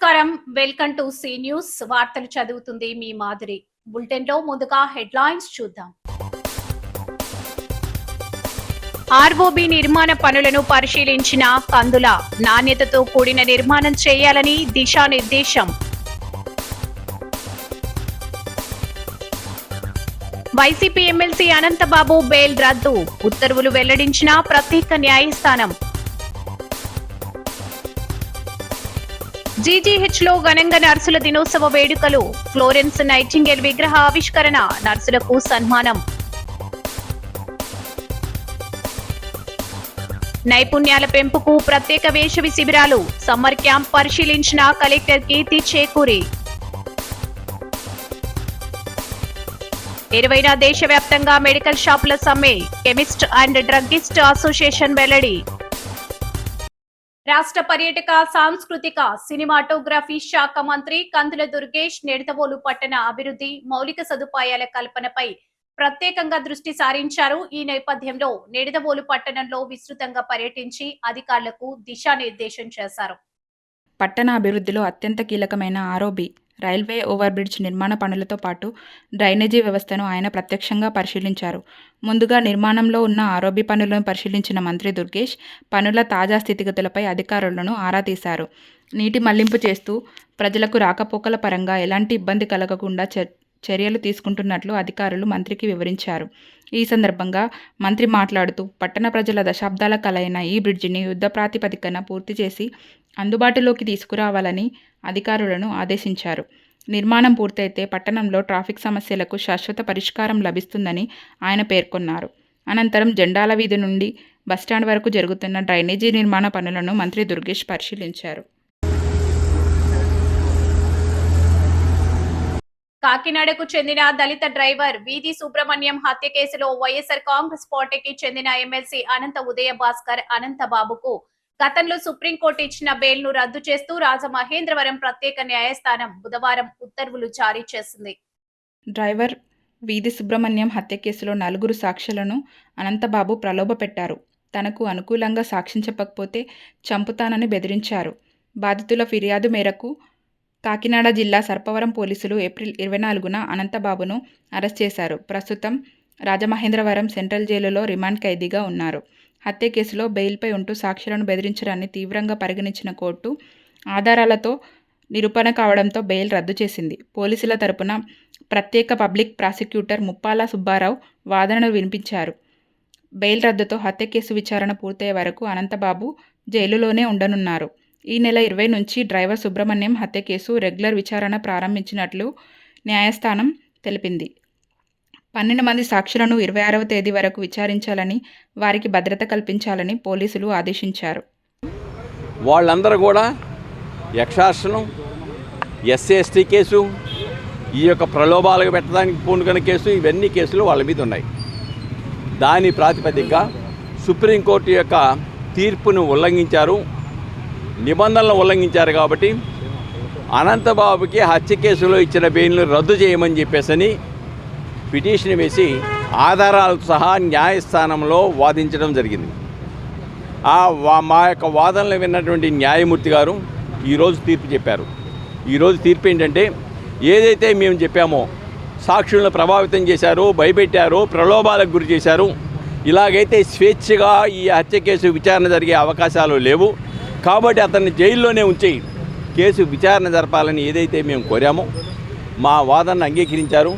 నమస్కారం, welcome to C news. వార్తలు చదువుతుంది మీ మాధురి. బులెటిన్ లో ముందుగా హెడ్లైన్స్ చూద్దాం. ఆర్ఓబి నిర్మాణ పనులను పరిశీలించిన కందుల, నాణ్యతతో కూడిన నిర్మాణం చేయాలని దిశానిర్దేశం. వైసీపీ ఎమ్మెల్సీ అనంతబాబు బెయిల్ రద్దు, ఉత్తర్వులు వెల్లడించిన ప్రత్యేక న్యాయస్థానం. జీజీహెచ్ లో ఘనంగా నర్సుల దినోత్సవ వేడుకలు, ఫ్లోరెన్స్ నైటింగేల్ విగ్రహ ఆవిష్కరణ, నర్సులకు సన్మానం. నైపుణ్యాల పెంపుకు ప్రత్యేక వేసవి శిబిరాలు, సమ్మర్ క్యాంప్ పరిశీలించిన కలెక్టర్ కీర్తి చేకూరి. 20వ దేశవ్యాప్తంగా మెడికల్ షాపుల సమ్మె, కెమిస్ట్ అండ్ డ్రగ్గిస్ట్ అసోసియేషన్ వెల్లడి. రాష్ట్ర పర్యాటక, సాంస్కృతిక, సినిమాటోగ్రఫీ శాఖ మంత్రి కందుల దుర్గేష్ నిడదవోలు పట్టణ అభివృద్ధి, మౌలిక సదుపాయాల కల్పనపై ప్రత్యేకంగా దృష్టి సారించారు. ఈ నేపథ్యంలో నిడదవోలు పట్టణంలో విస్తృతంగా పర్యటించి అధికారులకు దిశానిర్దేశం చేశారు. పట్టణ అభివృద్ధిలో అత్యంత కీలకమైన ఆర్ఓబి రైల్వే ఓవర్ బ్రిడ్జ్ నిర్మాణ పనులతో పాటు డ్రైనేజీ వ్యవస్థను ఆయన ప్రత్యక్షంగా పరిశీలించారు. ముందుగా నిర్మాణంలో ఉన్న ఆర్ఓబి పనులను పరిశీలించిన మంత్రి దుర్గేష్ పనుల తాజా స్థితిగతులపై అధికారులను ఆరా తీశారు. నీటి మళ్లింపు చేస్తూ ప్రజలకు రాకపోకల పరంగా ఎలాంటి ఇబ్బంది కలగకుండా చర్యలు తీసుకుంటున్నట్లు అధికారులు మంత్రికి వివరించారు. ఈ సందర్భంగా మంత్రి మాట్లాడుతూ పట్టణ ప్రజల దశాబ్దాల కలైన ఈ బ్రిడ్జిని యుద్ధ ప్రాతిపదికన పూర్తి చేసి అందుబాటులోకి తీసుకురావాలని అధికారులను ఆదేశించారు. నిర్మాణం పూర్తయితే పట్టణంలో ట్రాఫిక్ సమస్యలకు శాశ్వత పరిష్కారం లభిస్తుందని ఆయన పేర్కొన్నారు. అనంతరం జెండాల వీధి నుండి బస్టాండ్ వరకు జరుగుతున్న డ్రైనేజీ నిర్మాణ పనులను మంత్రి దుర్గేష్ పరిశీలించారు. కాకినాడకు చెందిన దళిత డ్రైవర్ వీధి సుబ్రహ్మణ్యం హత్య కేసులో వైఎస్ఆర్ కాంగ్రెస్ పార్టీకి చెందిన ఎమ్మెల్సీ అనంత ఉదయ భాస్కర్ అనంతబాబుకు గతంలో సుప్రీంకోర్టు ఇచ్చిన బెయిల్ ను రద్దు చేస్తూ రాజమహేంద్రవరం ప్రత్యేక న్యాయస్థానం బుధవారం ఉత్తర్వులు జారీ చేసింది. డ్రైవర్ వీధి సుబ్రహ్మణ్యం హత్య కేసులో 4 సాక్షులను అనంతబాబు ప్రలోభపెట్టారు. తనకు అనుకూలంగా సాక్ష్యం చెప్పకపోతే చంపుతానని బెదిరించారు. బాధితుల ఫిర్యాదు మేరకు కాకినాడ జిల్లా సర్పవరం పోలీసులు ఏప్రిల్ 24న అనంతబాబును అరెస్ట్ చేశారు. ప్రస్తుతం రాజమహేంద్రవరం సెంట్రల్ జైలులో రిమాండ్ ఖైదీగా ఉన్నారు. హత్య కేసులో బెయిల్పై ఉంటూ సాక్షులను బెదిరించడాన్ని తీవ్రంగా పరిగణించిన కోర్టు ఆధారాలతో నిరూపణ కావడంతో బెయిల్ రద్దు చేసింది. పోలీసుల తరపున ప్రత్యేక పబ్లిక్ ప్రాసిక్యూటర్ ముప్పాల సుబ్బారావు వాదనను వినిపించారు. బెయిల్ రద్దుతో హత్య కేసు విచారణ పూర్తయ్యే వరకు అనంతబాబు జైలులోనే ఉండనున్నారు. ఈ నెల 20 నుంచి డ్రైవర్ సుబ్రహ్మణ్యం హత్య కేసు రెగ్యులర్ విచారణ ప్రారంభించినట్లు న్యాయస్థానం తెలిపింది. 12 మంది సాక్షులను 26వ తేదీ వరకు విచారించాలని, వారికి భద్రత కల్పించాలని పోలీసులు ఆదేశించారు. వాళ్ళందరూ కూడా ఎక్సార్షన్, ఎస్సీ/ఎస్టీ కేసు, ఈ యొక్క ప్రలోభాలకు పెట్టడానికి పూనుకున్న కేసు, ఇవన్నీ కేసులు వాళ్ళ మీద ఉన్నాయి. దాని ప్రాతిపదికగా సుప్రీంకోర్టు యొక్క తీర్పును ఉల్లంఘించారు, నిబంధనలు ఉల్లంఘించారు. కాబట్టి అనంతబాబుకి హత్య కేసులో ఇచ్చిన బెయిల్ను రద్దు చేయమని చెప్పేసి పిటిషన్ వేసి ఆధారాలతో సహా న్యాయస్థానంలో వాదించడం జరిగింది. మా యొక్క వాదనలు విన్నటువంటి న్యాయమూర్తి గారు ఈరోజు తీర్పు చెప్పారు. ఈరోజు తీర్పు ఏంటంటే, ఏదైతే మేము చెప్పామో సాక్షులను ప్రభావితం చేశారు, భయపెట్టారు, ప్రలోభాలకు గురి చేశారు, ఇలాగైతే స్వేచ్ఛగా ఈ హత్య కేసు విచారణ జరిగే అవకాశాలు లేవు. కాబట్టి అతన్ని జైల్లోనే ఉంచి కేసు విచారణ జరపాలని ఏదైతే మేము కోరామో మా వాదనను అంగీకరించారు.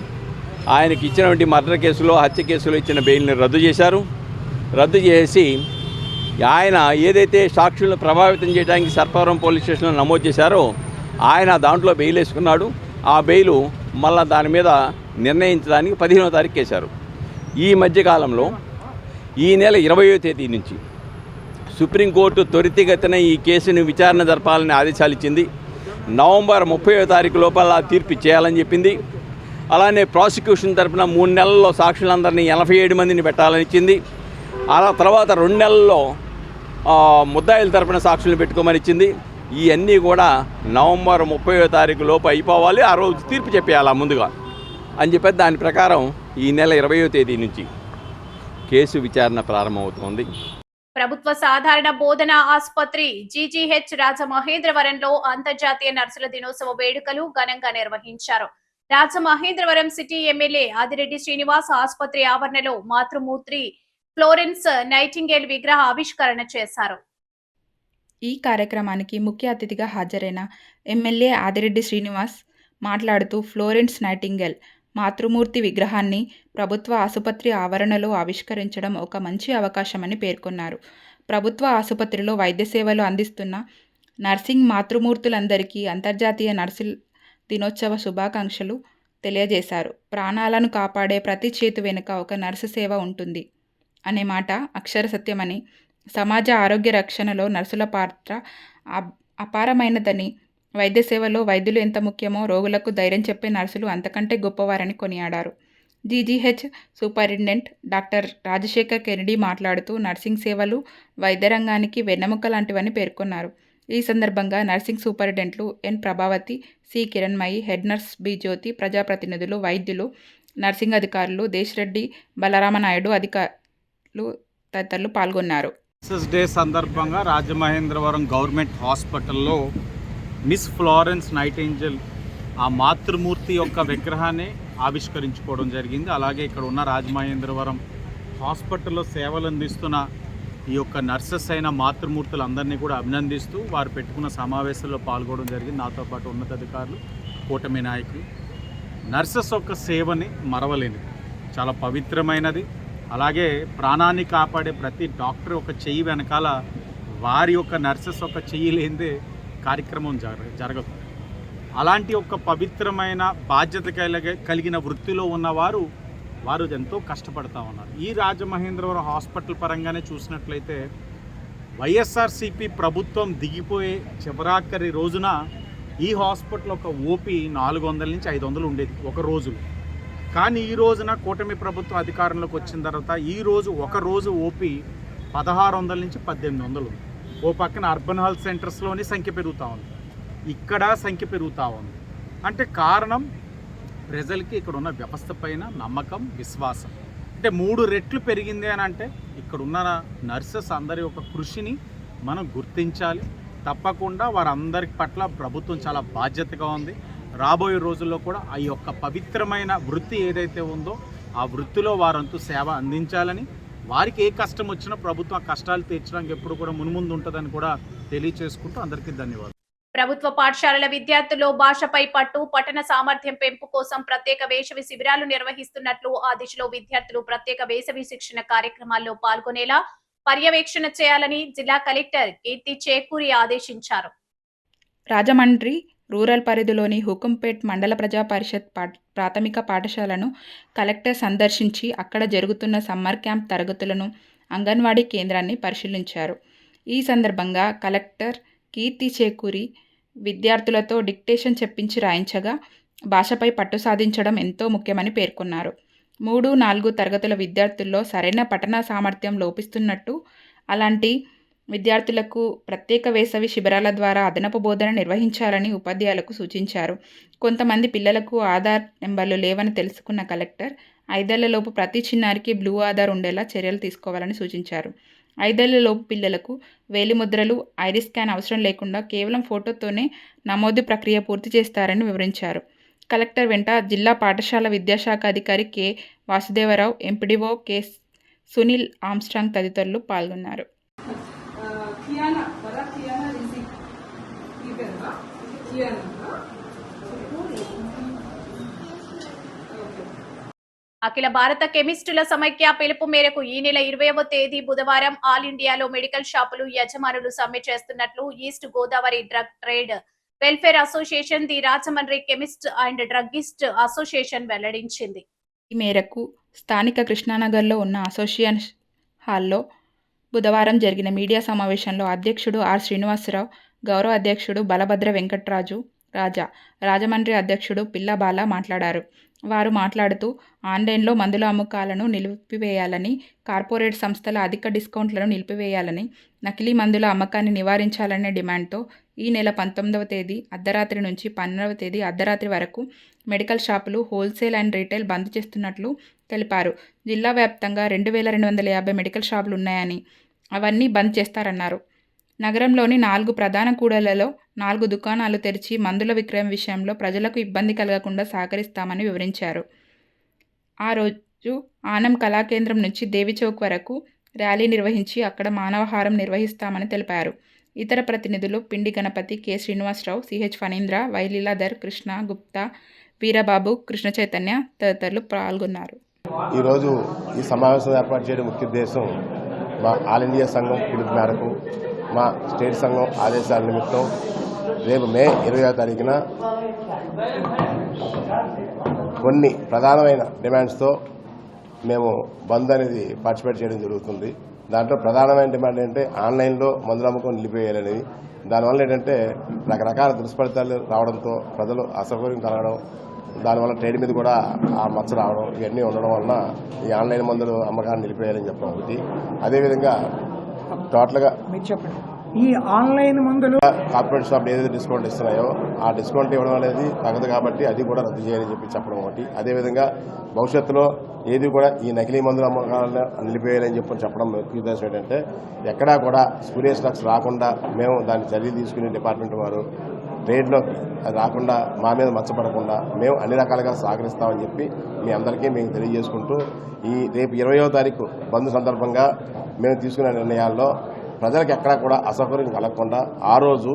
ఆయనకి ఇచ్చినటువంటి మర్డర్ కేసులో, హత్య కేసులో ఇచ్చిన బెయిల్ని రద్దు చేశారు. రద్దు చేసి ఆయన ఏదైతే సాక్షులను ప్రభావితం చేయడానికి సర్పవరం పోలీస్ స్టేషన్లో నమోదు చేశారో ఆయన దాంట్లో బెయిల్ వేసుకున్నాడు. ఆ బెయిలు మళ్ళీ దాని మీద నిర్ణయించడానికి 15వ తారీఖు వేశారు. ఈ మధ్యకాలంలో ఈ నెల 20వ తేదీ నుంచి సుప్రీంకోర్టు త్వరితగతిన ఈ కేసును విచారణ జరపాలని ఆదేశాలు ఇచ్చింది. నవంబర్ 30వ తారీఖు లోపల తీర్పు చేయాలని చెప్పింది. అలానే ప్రాసిక్యూషన్ తరఫున 3 నెలల్లో సాక్షులందరినీ 87 మందిని పెట్టాలని ఇచ్చింది. అలా తర్వాత 2 నెలల్లో ముద్దాయిల తరఫున సాక్షులను పెట్టుకోమని ఇచ్చింది. ఇవన్నీ కూడా నవంబర్ 30వ తారీఖు లోపు అయిపోవాలి, ఆ రోజు తీర్పు చెప్పేయాలా ముందుగా అని చెప్పి దాని ప్రకారం ఈ నెల 20వ తేదీ నుంచి కేసు విచారణ ప్రారంభమవుతోంది. ప్రభుత్వ సాధారణ బోధన ఆసుపత్రి జీజీహెచ్ రాజమహేంద్రవరంలో అంతర్జాతీయ నర్సుల దినోత్సవ వేడుకలు ఘనంగా నిర్వహించారు. రాజమహేంద్రవరం సిటీ ఎమ్మెల్యే ఆదిరెడ్డి శ్రీనివాస్ ఆసుపత్రి ఆవరణలో మాతృమూర్తి ఫ్లోరెన్స్ నైటింగేల్ విగ్రహ ఆవిష్కరణ చేశారు. ఈ కార్యక్రమానికి ముఖ్య అతిథిగా హాజరైన ఎమ్మెల్యే ఆదిరెడ్డి శ్రీనివాస్ మాట్లాడుతూ ఫ్లోరెన్స్ నైటింగేల్ మాతృమూర్తి విగ్రహాన్ని ప్రభుత్వ ఆసుపత్రి ఆవరణలో ఆవిష్కరించడం ఒక మంచి అవకాశమని పేర్కొన్నారు. ప్రభుత్వ ఆసుపత్రిలో వైద్య సేవలు అందిస్తున్న నర్సింగ్ మాతృమూర్తులందరికీ అంతర్జాతీయ నర్సుల దినోత్సవ శుభాకాంక్షలు తెలియజేశారు. ప్రాణాలను కాపాడే ప్రతి చేతు వెనుక ఒక నర్సు సేవ ఉంటుంది అనే మాట అక్షర సత్యమని, సమాజ ఆరోగ్య రక్షణలో నర్సుల పాత్ర అపారమైనదని, వైద్య సేవలో వైద్యులు ఎంత ముఖ్యమో రోగులకు ధైర్యం చెప్పే నర్సులు అంతకంటే గొప్పవారని కొనియాడారు. GGH superintendent doctor Rajasekhar Kennedy మాట్లాడుతూ నర్సింగ్ సేవలు వైద్య రంగానికి వెన్నెముక లాంటివని పేర్కొన్నారు. ఈ సందర్భంగా నర్సింగ్ సూపరింటెండెంట్లు N Prabhavathi, C Kiranmayi, head nurse B Jyothi, ప్రజాప్రతినిధులు, వైద్యులు, నర్సింగ్ అధికారులు, దేశరెడ్డి బలరామనాయుడు అధికారులు తదితరులు పాల్గొన్నారు. నర్సెస్ డే సందర్భంగా రాజమహేంద్రవరం గవర్నమెంట్ హాస్పిటల్లో మిస్ ఫ్లోరెన్స్ నైటింగేల్ ఆ మాతృమూర్తి యొక్క విగ్రహాన్ని ఆవిష్కరించుకోవడం జరిగింది. అలాగే ఇక్కడ ఉన్న రాజమహేంద్రవరం హాస్పిటల్లో సేవలు అందిస్తున్న ఈ యొక్క నర్సెస్ అయిన మాతృమూర్తులందరినీ కూడా అభినందిస్తూ వారు పెట్టుకున్న సమావేశంలో పాల్గొనడం జరిగింది. నాతో పాటు ఉన్నతాధికారులు, కూటమి నాయకులు. నర్సెస్ యొక్క సేవని మరవలేనిది, చాలా పవిత్రమైనది. అలాగే ప్రాణాన్ని కాపాడే ప్రతి డాక్టర్ ఒక చెయ్యి వెనకాల వారి యొక్క నర్సెస్ ఒక చెయ్యి లేనిదే కార్యక్రమం జరగదు. అలాంటి ఒక పవిత్రమైన బాధ్యత కలిగిన వృత్తిలో ఉన్నవారు ఎంతో కష్టపడతా ఉన్నారు. ఈ రాజమహేంద్రవరం హాస్పిటల్ పరంగానే చూసినట్లయితే వైఎస్ఆర్సీపీ ప్రభుత్వం దిగిపోయే చివరాఖరి రోజున ఈ హాస్పిటల్ ఒక ఓపీ 400 నుంచి 500 ఉండేది ఒక రోజులో. కానీ ఈ రోజున కూటమి ప్రభుత్వం అధికారంలోకి వచ్చిన తర్వాత ఈ రోజు ఒక రోజు ఓపీ 1600 నుంచి 1800 ఉంది. ఓ పక్కన అర్బన్ హెల్త్ సెంటర్స్లోని సంఖ్య పెరుగుతూ ఉంది, ఇక్కడ సంఖ్య పెరుగుతూ ఉంది. అంటే కారణం ప్రజలకి ఇక్కడ ఉన్న వ్యవస్థ పైన నమ్మకం, విశ్వాసం. అంటే 3 రెట్లు పెరిగింది అని అంటే ఇక్కడున్న నర్సెస్ అందరి యొక్క కృషిని మనం గుర్తించాలి. తప్పకుండా వారందరి పట్ల ప్రభుత్వం చాలా బాధ్యతగా ఉంది. రాబోయే రోజుల్లో కూడా ఆ యొక్క పవిత్రమైన వృత్తి ఏదైతే ఉందో ఆ వృత్తిలో వారంతు సేవ అందించాలని, వారికి ఏ కష్టం వచ్చినా ప్రభుత్వం ఆ కష్టాలు తీర్చడానికి ఎప్పుడు కూడా మున్ముందు ఉంటుందని కూడా తెలియచేసుకుంటూ అందరికీ ధన్యవాదాలు. ప్రభుత్వ పాఠశాలల విద్యార్థుల్లో భాషపై పట్టు, పఠన సామర్థ్యం పెంపు కోసం ప్రత్యేక వేసవి శిబిరాలు నిర్వహిస్తున్నట్లు, ఆ దిశలో విద్యార్థులు ప్రత్యేక వేసవి శిక్షణ కార్యక్రమాల్లో పాల్గొనేలా పర్యవేక్షణ చేయాలని జిల్లా కలెక్టర్ కీర్తి చేకూరి ఆదేశించారు. రాజమండ్రి రూరల్ పరిధిలోని హుకుంపేట్ మండల ప్రజా పరిషత్ ప్రాథమిక పాఠశాలను కలెక్టర్ సందర్శించి అక్కడ జరుగుతున్న సమ్మర్ క్యాంప్ తరగతులను, అంగన్వాడీ కేంద్రాన్ని పరిశీలించారు. ఈ సందర్భంగా కలెక్టర్ కీర్తి చేకూరి విద్యార్థులతో డిక్టేషన్ చెప్పించి రాయించగా భాషపై పట్టు సాధించడం ఎంతో ముఖ్యమని పేర్కొన్నారు. 3, 4 తరగతుల విద్యార్థుల్లో సరైన పఠన సామర్థ్యం లోపిస్తున్నట్టు, అలాంటి విద్యార్థులకు ప్రత్యేక వేసవి శిబిరాల ద్వారా అదనపు బోధన నిర్వహించాలని ఉపాధ్యాయులకు సూచించారు. కొంతమంది పిల్లలకు ఆధార్ నెంబర్లు లేవని తెలుసుకున్న కలెక్టర్ 5 ఏళ్లలోపు ప్రతి చిన్నారికి బ్లూ ఆధార్ ఉండేలా చర్యలు తీసుకోవాలని సూచించారు. 5 ఏళ్లలోపు పిల్లలకు వేలిముద్రలు, ఐరిస్ స్కాన్ అవసరం లేకుండా కేవలం ఫోటోతోనే నమోదు ప్రక్రియ పూర్తి చేస్తారని వివరించారు. కలెక్టర్ వెంట జిల్లా పాఠశాల విద్యాశాఖ అధికారి K Vasudevarao, MPDO K Sunil Armstrong తదితరులు పాల్గొన్నారు. అఖిల భారత కెమిస్టుల సమైక్య పిలుపు మేరకు ఈ నెల 20వ తేదీ బుధవారం ఆల్ ఇండియాలో మెడికల్ షాపులు యజమానులు సమ్మె చేస్తున్నట్లు east Godavari drug trade welfare association, the Rajahmundry chemist and druggist association వెల్లడించింది. ఈ మేరకు స్థానిక కృష్ణానగర్లో ఉన్న అసోసియేషన్ హాల్లో బుధవారం జరిగిన మీడియా సమావేశంలో అధ్యక్షుడు ఆర్ శ్రీనివాసరావు, గౌరవ అధ్యక్షుడు బలభద్ర వెంకట్రాజు రాజా, రాజమండ్రి అధ్యక్షుడు పిల్లబాల మాట్లాడారు. వారు మాట్లాడుతూ ఆన్లైన్లో మందుల అమ్మకాలను నిలిపివేయాలని, కార్పొరేట్ సంస్థల అధిక డిస్కౌంట్లను నిలిపివేయాలని, నకిలీ మందుల అమ్మకాన్ని నివారించాలనే డిమాండ్తో ఈ నెల 19వ తేదీ అర్ధరాత్రి నుంచి 12వ తేదీ అర్ధరాత్రి వరకు మెడికల్ షాపులు, హోల్సేల్ అండ్ రీటైల్ బంద్ చేస్తున్నట్లు తెలిపారు. జిల్లా వ్యాప్తంగా 2250 మెడికల్ షాపులు ఉన్నాయని, అవన్నీ బంద్ చేస్తారన్నారు. నగరంలోని 4 ప్రధాన కూడళ్లలో 4 దుకాణాలు తెరిచి మందుల విక్రయం విషయంలో ప్రజలకు ఇబ్బంది కలగకుండా సహకరిస్తామని వివరించారు. ఆ రోజు ఆనం కళాకేంద్రం నుంచి దేవిచౌక్ వరకు ర్యాలీ నిర్వహించి అక్కడ మానవహారం నిర్వహిస్తామని తెలిపారు. ఇతర ప్రతినిధులు Pindi Ganapathi, K Srinivasarao, CH Phanindra, Y Leeladhar, Krishna Gupta, Veerababu, Krishna Chaitanya తదితరులు పాల్గొన్నారు. ఈరోజు ఈ సమావేశం ఏర్పాటు చేయడం ముఖ్య ఉద్దేశం మా ఆల్ ఇండియా సంఘం పిలుపు మేరకు మా స్టేట్ సంఘం ఆదేశాల నిమిత్తం రేపు మే 20వ తారీఖున కొన్ని ప్రధానమైన డిమాండ్స్తో మేము బంద్ అనేది పార్టిసిపేట్ చేయడం జరుగుతుంది. దాంట్లో ప్రధానమైన డిమాండ్ ఏంటంటే ఆన్లైన్లో మందుల అమ్మకం నిలిపేయాలనేది. దానివల్ల ఏంటంటే రకరకాల దుష్ఫలితాలు రావడంతో ప్రజలు అసౌకర్యం కలగడం, దానివల్ల ట్రేడ్ మీద కూడా ఆ మచ్చ రావడం, ఇవన్నీ ఉండడం వలన ఈ ఆన్లైన్ మందులు అమ్మకాన్ని నిలిపేయాలని చెప్పడం ఒకటి. అదేవిధంగా టోటల్గా ఈ ఆన్లైన్ మందులు కార్పొరేట్ షాప్ ఏదైతే డిస్కౌంట్ ఇస్తున్నాయో ఆ డిస్కౌంట్ ఇవ్వడం అనేది తగదు కాబట్టి అది కూడా రద్దు చేయాలని చెప్పి చెప్పడం ఒకటి. అదేవిధంగా భవిష్యత్తులో ఏది కూడా ఈ నకిలీ మందుల అమ్మకాలను నిలిపేయాలని చెప్పడం ముఖ్య ఉద్దేశం ఏంటంటే ఎక్కడా కూడా స్పూరియస్ డ్రగ్స్ రాకుండా మేము దాన్ని చర్య తీసుకునే డిపార్ట్మెంట్ వారు ట్రేడ్లోకి అది రాకుండా మా మీద మచ్చపడకుండా మేము అన్ని రకాలుగా సహకరిస్తామని చెప్పి మీ అందరికీ మేము తెలియజేసుకుంటూ ఈ రేపు 20వ తారీఖు బంద్ సందర్భంగా మేము తీసుకునే నిర్ణయాల్లో ప్రజలకు ఎక్కడా కూడా అసౌకర్యం కలగకుండా ఆ రోజు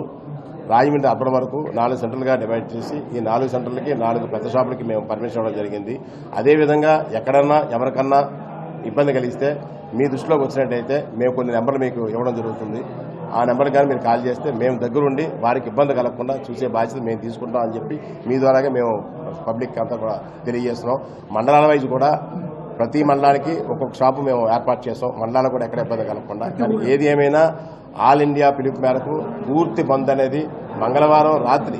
రాజమండ్రి అర్బన్ వరకు 4 సెంటర్లుగా డివైడ్ చేసి ఈ 4 సెంటర్లకి 4 పెద్ద షాపులకి మేము పర్మిషన్ ఇవ్వడం జరిగింది. అదేవిధంగా ఎక్కడన్నా ఎవరికన్నా ఇబ్బంది కలిగిస్తే మీ దృష్టిలోకి వచ్చినట్టయితే మేము కొన్ని నెంబర్లు మీకు ఇవ్వడం జరుగుతుంది. ఆ నెంబర్కి కానీ మీరు కాల్ చేస్తే మేము దగ్గరుండి వారికి ఇబ్బంది కలగకుండా చూసే బాధ్యత మేము తీసుకుంటాం అని చెప్పి మీ ద్వారాగా మేము పబ్లిక్ అంతా కూడా తెలియజేస్తున్నాం. మండలాల వైజ్ కూడా ప్రతి మండలానికి ఒక్కొక్క షాపు మేము ఏర్పాటు చేస్తాం. మండలాలకు కూడా ఎక్కడ ఇబ్బంది కలగకుండా. కానీ ఏది ఏమైనా ఆల్ ఇండియా పిలుపు మేరకు పూర్తి బంద్ అనేది మంగళవారం రాత్రి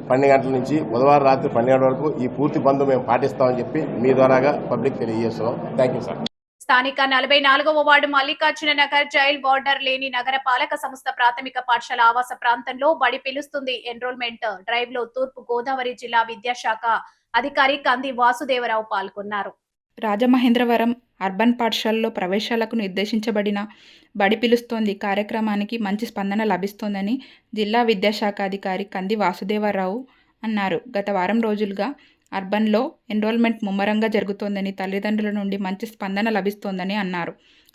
12 గంటల నుంచి బుధవారం రాత్రి 12 గంటల వరకు ఈ పూర్తి బంద్ మేము పాటిస్తామని చెప్పి మీ ద్వారాగా పబ్లిక్ తెలియజేస్తున్నాం. Thank you sir. స్థానిక 44వ ward Mallikarjuna Nagar jail border లేని నగర పాలక సంస్థ ప్రాథమిక పాఠశాల ఆవాస ప్రాంతంలో బడి పిలుస్తుంది ఎన్రోల్మెంట్ డ్రైవ్ లో తూర్పు గోదావరి జిల్లా విద్యాశాఖ అధికారి కంది వాసుదేవరావు పాల్గొన్నారు. రాజమహేంద్రవరం అర్బన్ పాఠశాలలో ప్రవేశాలకు నిర్దేశించబడిన బడి పిలుస్తోంది కార్యక్రమానికి మంచి స్పందన లభిస్తోందని జిల్లా విద్యాశాఖ అధికారి కంది వాసుదేవరావు అన్నారు. గత వారం రోజులుగా అర్బన్లో ఎన్రోల్మెంట్ ముమ్మరంగా జరుగుతోందని, తల్లిదండ్రుల నుండి మంచి స్పందన లభిస్తోందని అన్నారు.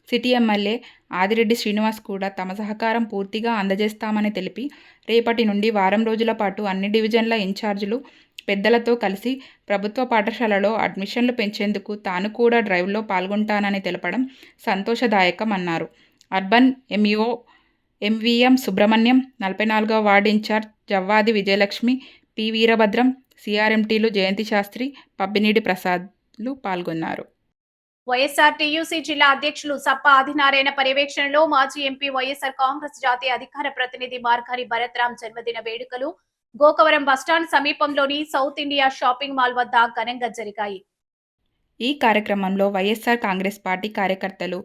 సిటీ ఎమ్మెల్యే ఆదిరెడ్డి శ్రీనివాస్ కూడా తమ సహకారం పూర్తిగా అందజేస్తామని తెలిపి రేపటి నుండి వారం రోజుల పాటు అన్ని డివిజన్ల ఇన్ఛార్జీలు పెద్దలతో కలిసి ప్రభుత్వ పాఠశాలలో అడ్మిషన్లు పెంచేందుకు తాను కూడా డ్రైవ్లో పాల్గొంటానని తెలపడం సంతోషదాయకం అన్నారు. అర్బన్ ఎంఈఓ ఎంవీఎం సుబ్రహ్మణ్యం, 44వ ward in-charge Javvadi Vijayalakshmi, P Veerabhadram, సిఆర్ఎంటీలు జయంతి శాస్త్రి, పబ్బినీడి ప్రసాద్లు పాల్గొన్నారు. వైఎస్ఆర్టీయూసీ జిల్లా అధ్యక్షులు సప్ప ఆదినారాయణ పర్యవేక్షణలో మాజీ ఎంపీ వైఎస్ఆర్ కాంగ్రెస్ జాతీయ అధికార ప్రతినిధి మార్గారి భరత్రామ్ జన్మదిన వేడుకలు గోకవరం బస్టాండ్ సమీపంలోని సౌత్ ఇండియా షాపింగ్ మాల్ వద్ద ఘనంగా జరిగాయి. ఈ కార్యక్రమంలో వైఎస్ఆర్ కాంగ్రెస్ పార్టీ కార్యకర్తలు,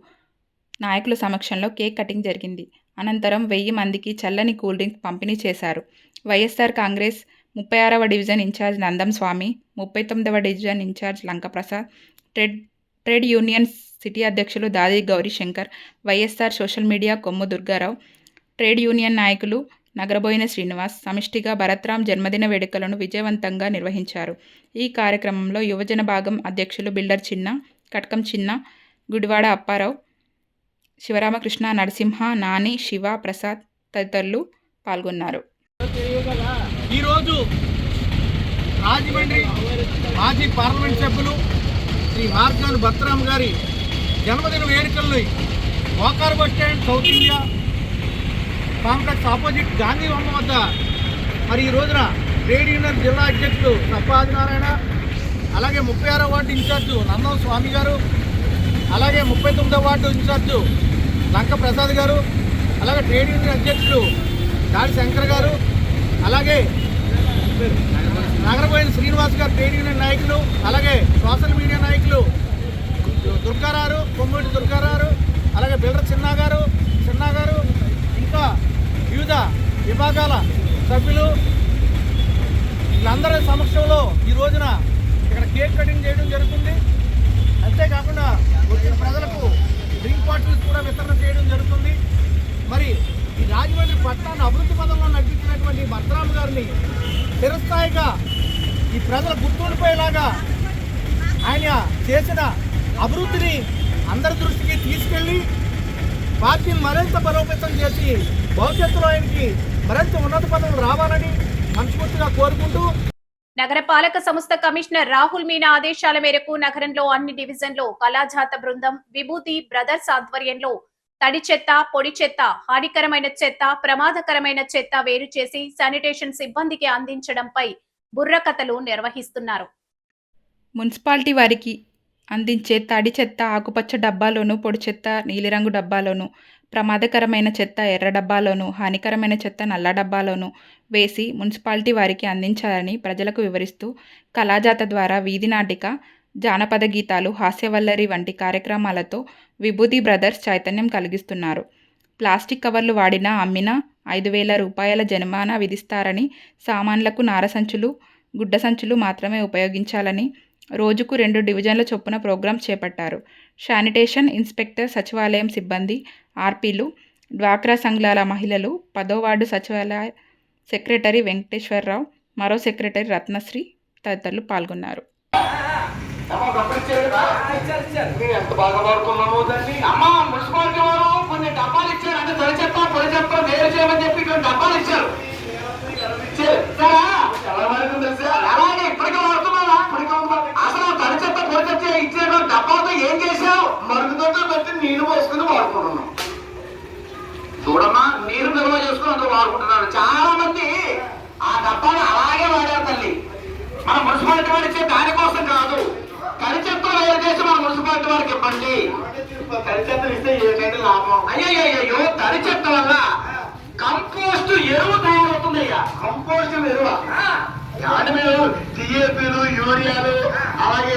నాయకుల సమక్షంలో కేక్ కటింగ్ జరిగింది. అనంతరం 1000 మందికి చల్లని కూల్ డ్రింక్ పంపిణీ చేశారు. వైఎస్ఆర్ కాంగ్రెస్ 36వ డివిజన్ ఇన్ఛార్జ్ నందం స్వామి, 39వ division in-charge Lankaprasad, trade union city అధ్యక్షులు Dadi Gauri Shankar, YSR social media Kommu Durgarao, trade union నాయకులు నగరబోయిన శ్రీనివాస్ సమిష్టిగా భరత్రామ్ జన్మదిన వేడుకలను విజయవంతంగా నిర్వహించారు. ఈ కార్యక్రమంలో యువజన భాగం అధ్యక్షులు బిల్డర్ చిన్న, కట్కం చిన్న, గుడివాడ అప్పారావు, శివరామకృష్ణ, నరసింహ, నాని, శివ, ప్రసాద్ తదితరులు పాల్గొన్నారు. ఈరోజు రాజమండ్రి మాజీ పార్లమెంట్ సభ్యులు శ్రీ మార్గాని భరత్రామ్ గారి జన్మదిన వేడుకల్ని వాకార్ bus stand South India complex opposite Gandhi బొమ్మ వద్ద మరి ఈ రోజున ట్రేడ్ యూనియన్ జిల్లా అధ్యక్షుడు సప్ప ఆదినారాయణ, అలాగే 36వ వార్డు ఇన్ఛార్జు నందం స్వామి గారు, అలాగే 39వ వార్డు ఇన్ఛార్జు లంక ప్రసాద్ గారు, అలాగే ట్రేడ్ యూనియన్ అధ్యక్షుడు దాడి శంకర్ గారు, అలాగే నగరబోయిన శ్రీనివాస్ గారు ట్రేడ్ యూనియన్ నాయకులు, అలాగే సోషల్ మీడియా నాయకులు దుర్గారావు, కొమ్మూటి దుర్గారావు, అలాగే బిల్డర్ చిన్న గారు, ఇంకా వివిధ విభాగాల సభ్యులు వీళ్ళందరి సమక్షంలో ఈ రోజున ఇక్కడ కేక్ కటింగ్ చేయడం జరుగుతుంది. అంతేకాకుండా వచ్చిన ప్రజలకు డ్రింక్ బాటిల్స్ కూడా వితరణ చేయడం జరుగుతుంది. ప్రజలు గుర్తుండిపోయేలాగా ఆయన చేసిన అభివృద్ధిని అందరి దృష్టికి తీసుకెళ్ళి పార్టీని మరింత బలోపేతం చేసి భవిష్యత్తులో ఆయనకి మరింత ఉన్నత పదవులు రావాలని మనస్ఫూర్తిగా కోరుకుంటూ నగరపాలక సంస్థ కమిషనర్ రాహుల్ మీనా ఆదేశాల మేరకు నగరంలో అన్ని డివిజన్లో కళాజాత బృందం విభూతి బ్రదర్స్ ఆధ్వర్యంలో తడి చెత్త, పొడి చెత్త, హానికరమైన చెత్త, ప్రమాదకరమైన చెత్త వేరు చేసి శానిటేషన్ సిబ్బందికి అందించడంపై బుర్రకథలు నిర్వహిస్తున్నారు. మున్సిపాలిటీ వారికి అందించే తడి చెత్త ఆకుపచ్చ డబ్బాలోను, పొడి చెత్త నీలిరంగు డబ్బాలోను, ప్రమాదకరమైన చెత్త ఎర్ర డబ్బాలోను, హానికరమైన చెత్త నల్ల డబ్బాలోను వేసి మున్సిపాలిటీ వారికి అందించాలని ప్రజలకు వివరిస్తూ కళాజాత ద్వారా వీధి నాటిక, జానపద గీతాలు, హాస్యవల్లరి వంటి కార్యక్రమాలతో విభూతి బ్రదర్స్ చైతన్యం కలిగిస్తున్నారు. ప్లాస్టిక్ కవర్లు వాడినా, అమ్మినా 5,000 రూపాయల జరిమానా విధిస్తారని, సామాన్లకు నారసంచులు, గుడ్డ సంచులు మాత్రమే ఉపయోగించాలని, రోజుకు 2 డివిజన్ల చొప్పున ప్రోగ్రాం చేపట్టారు. శానిటేషన్ ఇన్స్పెక్టర్, సచివాలయం సిబ్బంది, ఆర్పీలు, డ్వాక్రా సంఘాల మహిళలు, 10వ వార్డు సచివాలయ సెక్రటరీ వెంకటేశ్వరరావు, మరో సెక్రటరీ రత్నశ్రీ తదితరులు పాల్గొన్నారు. ఎంత బాగా వాడుకున్నాము దాన్ని. అమ్మా మున్సిపాలిటీ వారు కొన్ని డబ్బాలు ఇచ్చారు, అంటే తడి చెత్త పొడి చెత్త వేరు చేయమని చెప్పి కొన్ని డబ్బాలు ఇచ్చారు. అలాగే ఇప్పటికే వాడుతున్నావా? అసలు తడి చెత్త పొడి చెత్త ఇచ్చిన డబ్బాతో ఏం చేశావు? మరుగుదొడ్లో పెట్టి నీళ్లు పోసుకుని వాడుకుంటున్నాం. చూడమ్మా, నీరు నిల్వ చేసుకుని అందరూ వాడుకుంటున్నారు. చాలా మంది ఆ డబ్బాలు అలాగే వాడారు తల్లి. మన మున్సిపాలిటీ వారు ఇచ్చే దానికోసం కాదు, తడి చెత్త వేరు చేసి మన మున్సిపాలిటీ వారికి ఇవ్వండి. తడి చెత్త ఇస్తే ఏంటంటే లాభం? అయ్యో, తడి చెత్త వల్ల కంపోస్ట్ ఎరువు తయారవుతుంది. అయ్యా, కంపోస్ట్ ఎరువు దాని మీద టీఏపీలు, యూరియాలు, అలాగే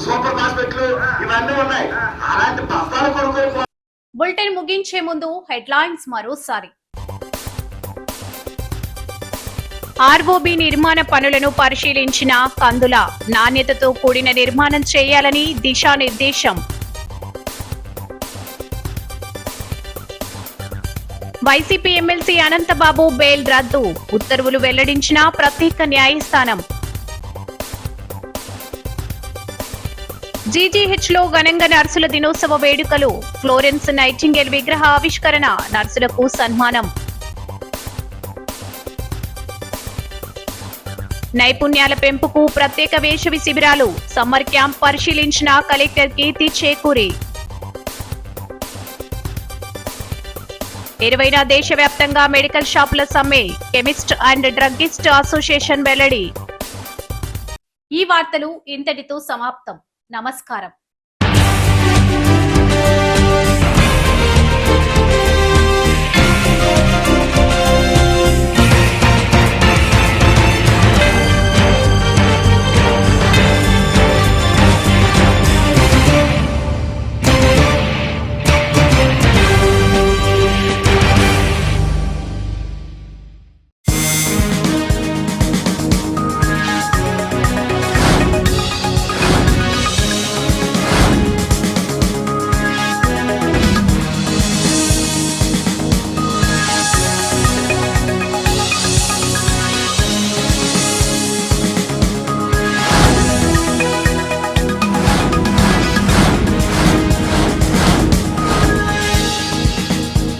సూపర్ ఫాస్ఫేట్లు ఇవన్నీ ఉన్నాయి. అలాంటి బస్తాలు కొనుక్కో. బులెటిన్ ముగించే ముందు హెడ్లైన్స్ మరోసారి. ఆర్ఓబి నిర్మాణ పనులను పరిశీలించిన కందుల, నాణ్యతతో కూడిన నిర్మాణం చేయాలని దిశానిర్దేశం. వైసీపీ ఎమ్మెల్సీ అనంతబాబు బెయిల్ రద్దు, ఉత్తర్వులు వెల్లడించిన ప్రత్యేక న్యాయస్థానం. జీజీహెచ్లో ఘనంగా నర్సుల దినోత్సవ వేడుకలు, ఫ్లోరెన్స్ నైటింగేల్ విగ్రహ ఆవిష్కరణ, నర్సులకు సన్మానం. నైపుణ్యాల పెంపుకు ప్రత్యేక వేసవి శిబిరాలు, సమ్మర్ క్యాంప్ పరిశీలించిన కలెక్టర్ కీర్తి చేకూరి. 20వ దేశవ్యాప్తంగా మెడికల్ షాపుల సమ్మె, కెమిస్ట్ అండ్ డ్రగ్గిస్ట్ అసోసియేషన్ వెల్లడి. ఈ వార్తలు ఇంతటితో సమాప్తం. నమస్కారం.